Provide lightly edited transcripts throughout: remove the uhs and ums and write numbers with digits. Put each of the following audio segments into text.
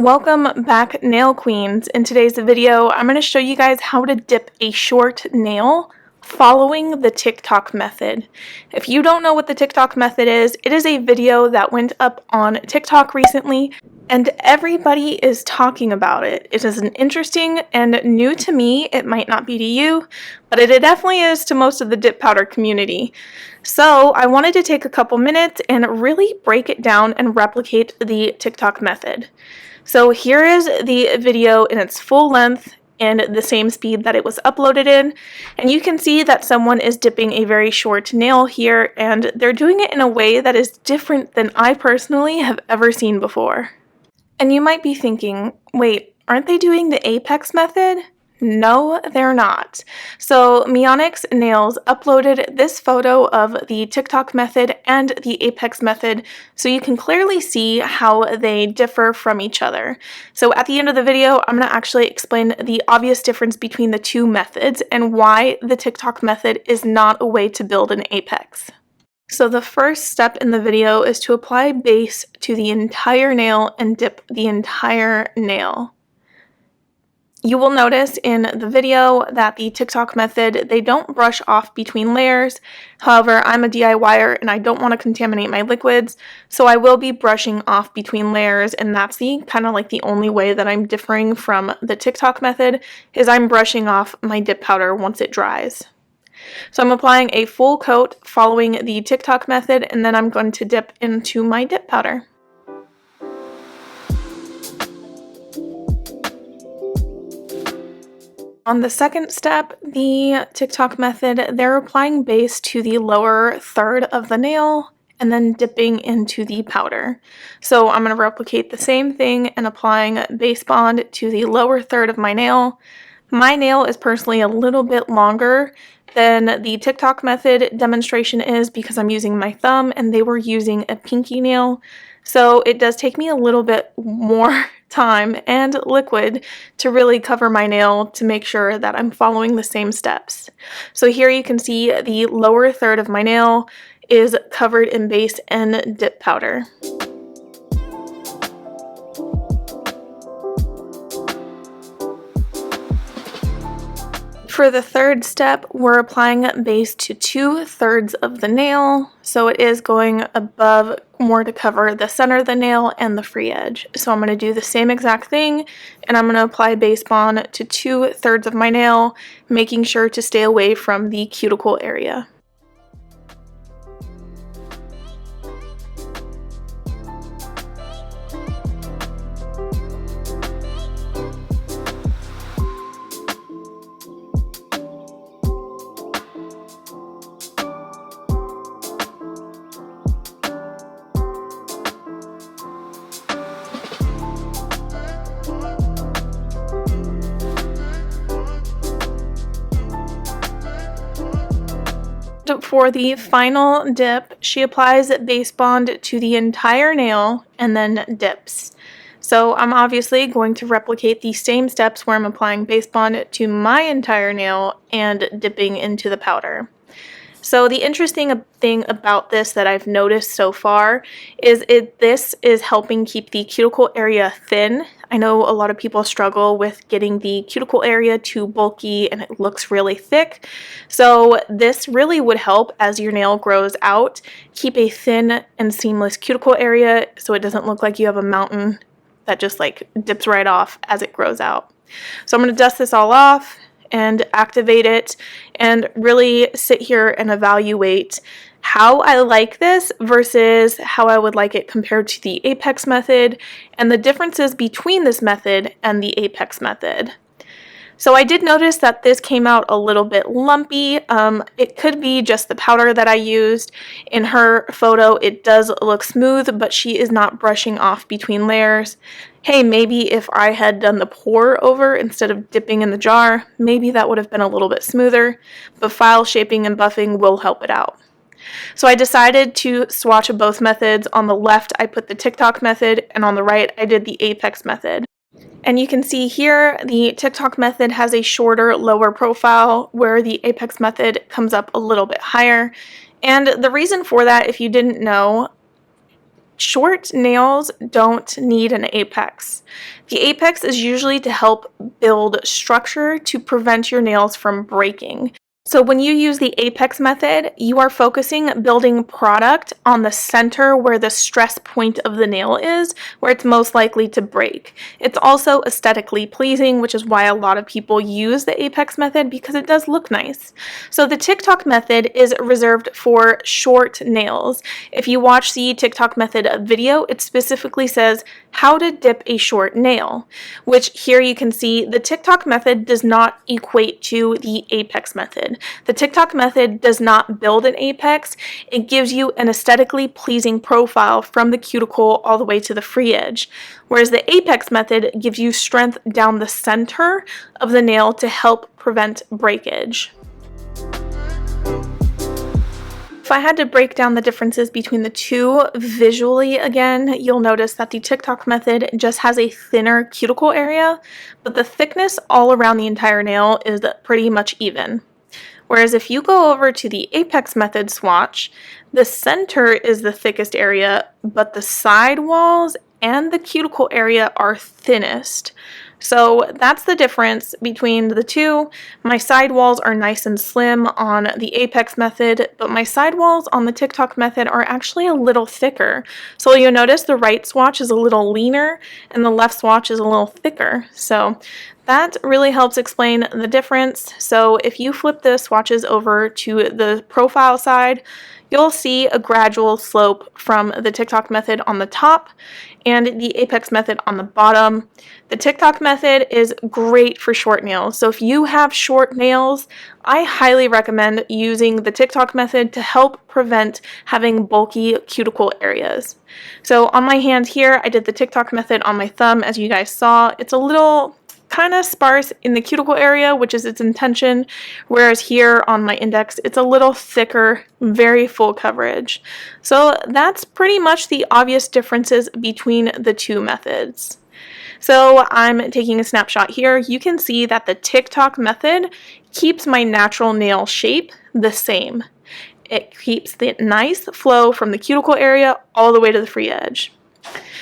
Welcome back, nail queens. In today's video, I'm going to show you guys how to dip a short nail following the TikTok method. If you don't know what the TikTok method is, it is a video that went up on TikTok recently and everybody is talking about it. It is an interesting and new to me. It might not be to you, but it definitely is to most of the dip powder community. So I wanted to take a couple minutes and really break it down and replicate the TikTok method. So here is the video in its full length and the same speed that it was uploaded in, and you can see that someone is dipping a very short nail here, and they're doing it in a way that is different than I personally have ever seen before. And you might be thinking, wait, aren't they doing the apex method? No, they're not. So Mionyznails uploaded this photo of the TikTok method and the apex method so you can clearly see how they differ from each other. So at the end of the video, I'm going to actually explain the obvious difference between the two methods and why the TikTok method is not a way to build an apex. So the first step in the video is to apply base to the entire nail and dip the entire nail. You will notice in the video that the TikTok method, they don't brush off between layers. However, I'm a DIYer and I don't want to contaminate my liquids, so I will be brushing off between layers, and that's the kind of like the only way that I'm differing from the TikTok method is I'm brushing off my dip powder once it dries. So I'm applying a full coat following the TikTok method, and then I'm going to dip into my dip powder. On the second step, the TikTok method, they're applying base to the lower third of the nail and then dipping into the powder. So I'm going to replicate the same thing and applying base bond to the lower third of my nail. My nail is personally a little bit longer than the TikTok method demonstration is because I'm using my thumb and they were using a pinky nail. So it does take me a little bit more time and liquid to really cover my nail to make sure that I'm following the same steps. So here you can see the lower third of my nail is covered in base and dip powder. For the third step, we're applying base to 2/3 of the nail, so it is going above more to cover the center of the nail and the free edge. So I'm going to do the same exact thing, and I'm going to apply base bond to 2/3 of my nail, making sure to stay away from the cuticle area. For the final dip, she applies base bond to the entire nail and then dips. So I'm obviously going to replicate the same steps where I'm applying base bond to my entire nail and dipping into the powder. So the interesting thing about this that I've noticed so far is this is helping keep the cuticle area thin. I know a lot of people struggle with getting the cuticle area too bulky and it looks really thick. So this really would help as your nail grows out, keep a thin and seamless cuticle area so it doesn't look like you have a mountain that just like dips right off as it grows out. So I'm going to dust this all off and activate it and really sit here and evaluate how I like this versus how I would like it compared to the apex method and the differences between this method and the apex method. So I did notice that this came out a little bit lumpy. It could be just the powder that I used. In her photo, it does look smooth, but she is not brushing off between layers. Hey, maybe if I had done the pour over instead of dipping in the jar, maybe that would have been a little bit smoother, but file shaping and buffing will help it out. So I decided to swatch both methods. On the left, I put the TikTok method, and on the right, I did the apex method. And you can see here the TikTok method has a shorter, lower profile where the apex method comes up a little bit higher. And the reason for that, if you didn't know, short nails don't need an apex. The apex is usually to help build structure to prevent your nails from breaking. So when you use the apex method, you are focusing building product on the center where the stress point of the nail is, where it's most likely to break. It's also aesthetically pleasing, which is why a lot of people use the apex method, because it does look nice. So the Tik Tok method is reserved for short nails. If you watch the Tik Tok method video, it specifically says how to dip a short nail, which here you can see the Tik Tok method does not equate to the apex method. The Tik Tok method does not build an apex. It gives you an aesthetically pleasing profile from the cuticle all the way to the free edge, whereas the apex method gives you strength down the center of the nail to help prevent breakage. If I had to break down the differences between the two visually again, you'll notice that the Tik Tok method just has a thinner cuticle area, but the thickness all around the entire nail is pretty much even. Whereas if you go over to the apex method swatch, the center is the thickest area, but the side walls and the cuticle area are thinnest. So that's the difference between the two. My side walls are nice and slim on the apex method, but my side walls on the Tik Tok method are actually a little thicker. So you'll notice the right swatch is a little leaner and the left swatch is a little thicker. So that really helps explain the difference. So if you flip the swatches over to the profile side, you'll see a gradual slope from the Tik Tok method on the top and the apex method on the bottom. The Tik Tok method is great for short nails. So if you have short nails, I highly recommend using the Tik Tok method to help prevent having bulky cuticle areas. So on my hand here, I did the Tik Tok method on my thumb, as you guys saw. It's a little kind of sparse in the cuticle area, which is its intention, whereas here on my index it's a little thicker, very full coverage. So that's pretty much the obvious differences between the two methods. So I'm taking a snapshot here. You can see that the Tik Tok method keeps my natural nail shape the same. It keeps the nice flow from the cuticle area all the way to the free edge.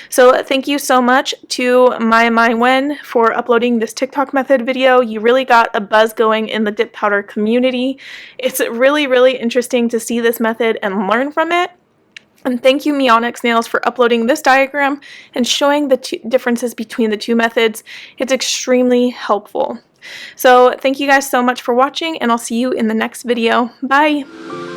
So thank you so much to Mionyznails for uploading this Tik Tok method video. You really got a buzz going in the dip powder community. It's really, really interesting to see this method and learn from it. And thank you, Mionyznails, for uploading this diagram and showing the differences between the two methods. It's extremely helpful. So thank you guys so much for watching, and I'll see you in the next video. Bye!